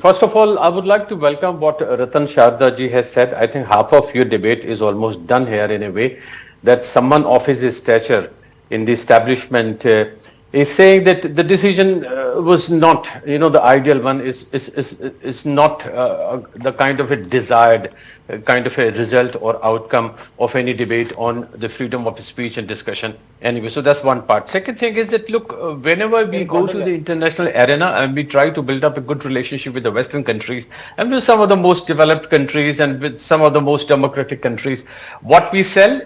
First of all, I would like to welcome what Ratan Sharda ji has said. I think half of your debate is almost done here in a way that someone of his stature in the establishment is saying that the decision was not, the ideal one, is not the kind of a desired kind of a result or outcome of any debate on the freedom of speech and discussion. Anyway, so that's one part. Second thing is that, look, whenever we go to the international arena and we try to build up a good relationship with the Western countries and with some of the most developed countries and with some of the most democratic countries, what we sell,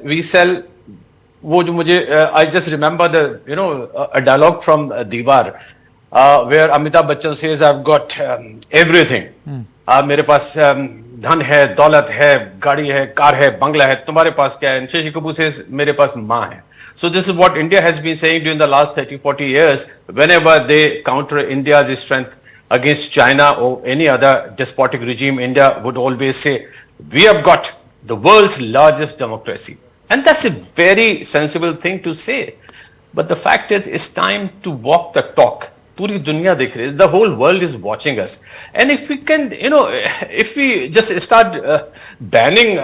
I just remember a dialogue from Diwar, where Amitabh Bachchan says, I've got everything. मेरे पास धन है, दौलत है, गाड़ी है, car है, बंगला है, तुम्हारे पास क्या है? And Shashi Kapoor says, मेरे पास माँ है. So this is what India has been saying during the last 30-40 years. Whenever they counter India's strength against China or any other despotic regime, India would always say, we have got the world's largest democracy. And that's a very sensible thing to say. But the fact is, it's time to walk the talk. पूरी दुनिया देख रही है. The whole world is watching us. And if we can, if we just start banning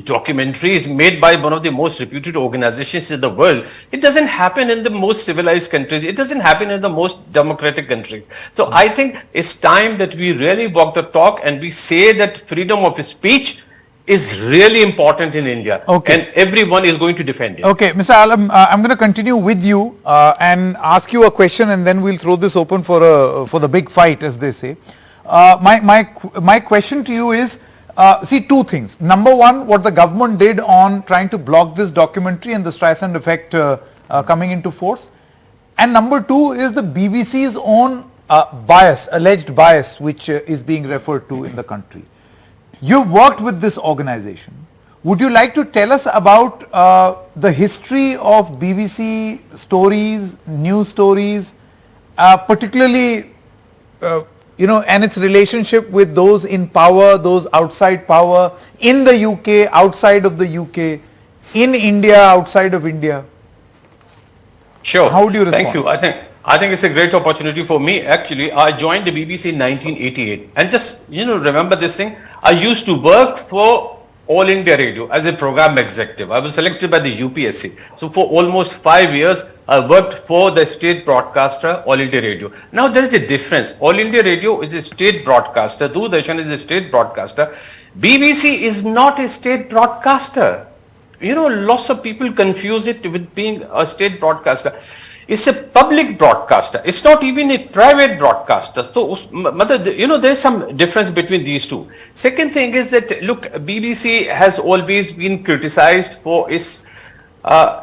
documentaries made by one of the most reputed organizations in the world, it doesn't happen in the most civilized countries. It doesn't happen in the most democratic countries. So I think it's time that we really walk the talk and we say that freedom of speech is really important in India, and everyone is going to defend it. Okay, Mr. Alam, I'm going to continue with you and ask you a question, and then we'll throw this open for the big fight, as they say. My question to you is, see, two things. Number one, what the government did on trying to block this documentary and the Streisand effect coming into force, and number two is the BBC's own bias, alleged bias, which is being referred to in the country. You've worked with this organization. Would you like to tell us about the history of BBC stories, news stories, particularly, and its relationship with those in power, those outside power, in the UK, outside of the UK, in India, outside of India? Sure. How would you respond? Thank you. I think it's a great opportunity for me. Actually, I joined the BBC in 1988. And just, remember this thing. I used to work for All India Radio as a program executive. I was selected by the UPSC. So for almost 5 years, I worked for the state broadcaster, All India Radio. Now there is a difference. All India Radio is a state broadcaster. Doordarshan is a state broadcaster. BBC is not a state broadcaster. Lots of people confuse it with being a state broadcaster. It's a public broadcaster. It's not even a private broadcaster. So, there's some difference between these two. Second thing is that, look, BBC has always been criticized for its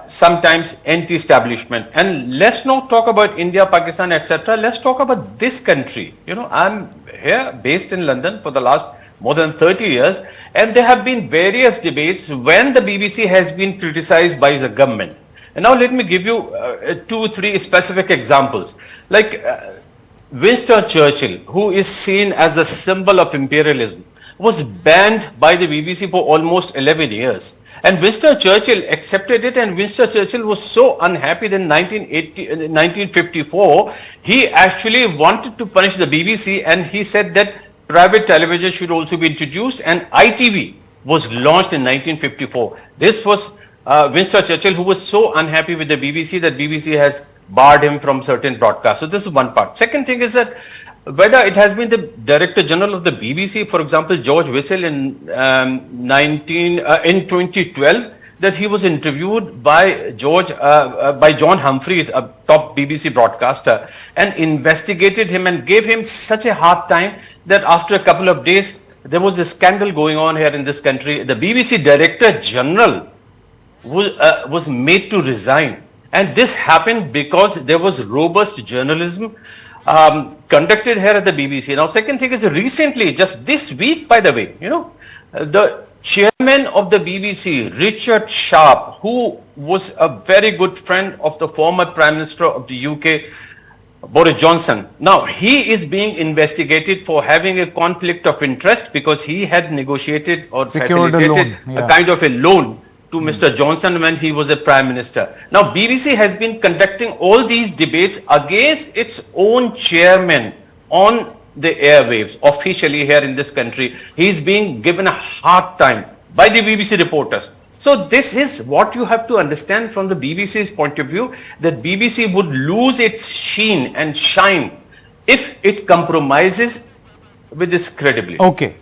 sometimes anti-establishment. And let's not talk about India, Pakistan, etc. Let's talk about this country. I'm here based in London for the last more than 30 years. And there have been various debates when the BBC has been criticized by the government. And now let me give you 2-3 specific examples. Like Winston Churchill, who is seen as the symbol of imperialism, was banned by the BBC for almost 11 years. And Winston Churchill accepted it, and Winston Churchill was so unhappy that in 1954, he actually wanted to punish the BBC, and he said that private television should also be introduced, and ITV was launched in 1954. This was Winston Churchill, who was so unhappy with the BBC that BBC has barred him from certain broadcasts. So this is one part. Second thing is that whether it has been the Director General of the BBC, for example, George Whistle in 2012, that he was interviewed by John Humphreys, a top BBC broadcaster, and investigated him and gave him such a hard time that after a couple of days, there was a scandal going on here in this country. The BBC Director General was made to resign, and this happened because there was robust journalism conducted here at the BBC. Now, second thing is, recently, just this week, by the way, the chairman of the BBC, Richard Sharp, who was a very good friend of the former Prime Minister of the UK, Boris Johnson. Now, he is being investigated for having a conflict of interest because he had negotiated or facilitated a kind of a loan to Mr. Johnson when he was a Prime Minister. Now, BBC has been conducting all these debates against its own chairman on the airwaves officially here in this country. He's being given a hard time by the BBC reporters. So this is what you have to understand from the BBC's point of view, that BBC would lose its sheen and shine if it compromises with this credibility. Okay.